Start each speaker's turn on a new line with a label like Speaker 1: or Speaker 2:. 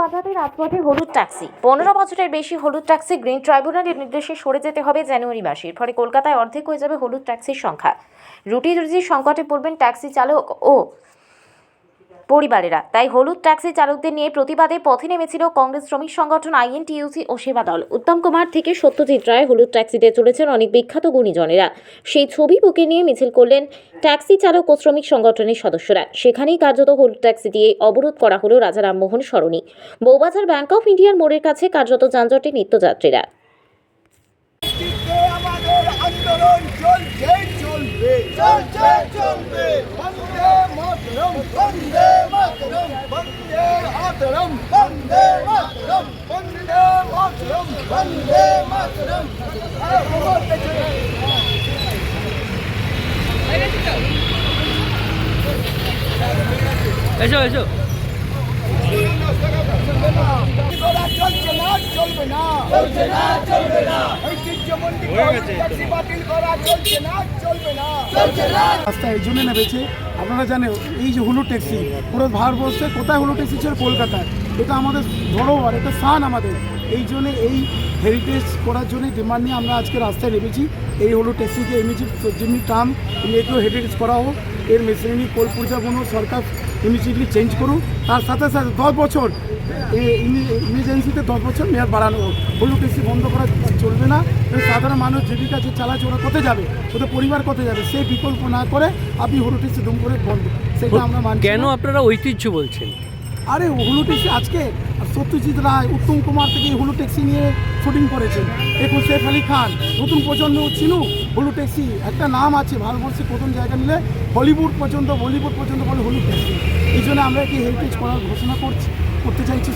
Speaker 1: বাঁচাতে রাজপথে হলুদ ট্যাক্সি। 15 বছরের বেশি হলুদ ট্যাক্সি গ্রিন ট্রাইব্যুনালের নির্দেশে সরে যেতে হবে জানুয়ারি মাসের। ফলে কলকাতায় অর্ধেক হয়ে যাবে হলুদ ট্যাক্সির সংখ্যা। রুটি রুজির সংকটে পড়বেন ট্যাক্সি চালক ও পরিবারেরা। তাই হলুদ ট্যাক্সি চালকদের নিয়ে প্রতিবাদে পথে নেমেছিল কংগ্রেস, শ্রমিক সংগঠন, আইএনটিইউসি ও সেবা দল। উত্তম কুমার থেকে সত্যজিৎ রায় হলুদ ট্যাক্সিতে চলেছেন অনেক বিখ্যাত গুণীজনেরা। সেই ছবি বুকে নিয়ে মিছিল করলেন ট্যাক্সি চালক ও শ্রমিক সংগঠনের সদস্যরা। সেখানেই কার্যত হলুদ ট্যাক্সি দিয়ে অবরোধ করা হলো রাজা রামমোহন সরণি। বউবাজার ব্যাংক অফ ইন্ডিয়ার মোড়ের কাছে কার্যত যানজটে নিত্যযাত্রীরা।
Speaker 2: আমাদের আন্দোলন চলছে, চলবে, চলছে, চলবে। বন্দে মাতরম, বন্দে মাতরম, বন্দে মাতরম, বন্দে মাতরম, বন্দে মাতরম, বন্দে মাতরম।
Speaker 3: এসো এসো।
Speaker 2: চলছে না, চলবে না, চলছে না, চলবে না। ঐতিহ্যমণ্ডিত ট্যাক্সি বাতিল করা চলছে না, চলবে না, চলছে না।
Speaker 4: রাস্তা এই জন্য নেমেছে, আপনারা জানেন এই যে হলুদ ট্যাক্সি পুরো ভারতবর্ষে কোথায় হলুদ ট্যাক্সি ছিল? কলকাতায়। এটা আমাদের ধরোহর, এটা শান আমাদের। এই জন্য এই হেরিটেজ করার জন্য ডিমান্ড নিয়ে আমরা আজকে রাস্তায় নেমেছি। এই হলুদ ট্যাক্সিকে যেমনি টার্ম একেও হেরিটেজ করা হোক, এর মেশিনারি কোল পরিচাগুলো সরকার ইমিডিয়েটলি চেঞ্জ করুন। তার সাথে সাথে 10 বছর ইমার্জেন্সিতে 10 বছর মেয়াদ বাড়ানো হোক। হলুদ ট্যাক্সি বন্ধ করা চলবে না। সাধারণ মানুষ জীবিকা যে চালাচ্ছে ওরা কোথায় যাবে, ওদের পরিবার কোথায় যাবে, সেই বিকল্প না করে আপনি হলুদ ট্যাক্সি দুম করে বন্ধ, সেটা আমরা মানছি।
Speaker 3: কেন আপনারা ঐতিহ্য বলছেন?
Speaker 4: আরে হলুদ ট্যাক্সি আজকে সত্যজিৎ রায়, উত্তম কুমার থেকে হলুদ ট্যাক্সি নিয়ে শুটিং করেছেন। এখন সৈফ আলী খান, নতুন প্রজন্ম চিনুক হলুদ ট্যাক্সি। একটা নাম আছে ভারতবর্ষে, প্রথম জায়গা নিলে হলিউড পর্যন্ত বলে হলুদ ট্যাক্সি। এই জন্য আমরা কি হেরিটেজ করার ঘোষণা করতে চাইছি।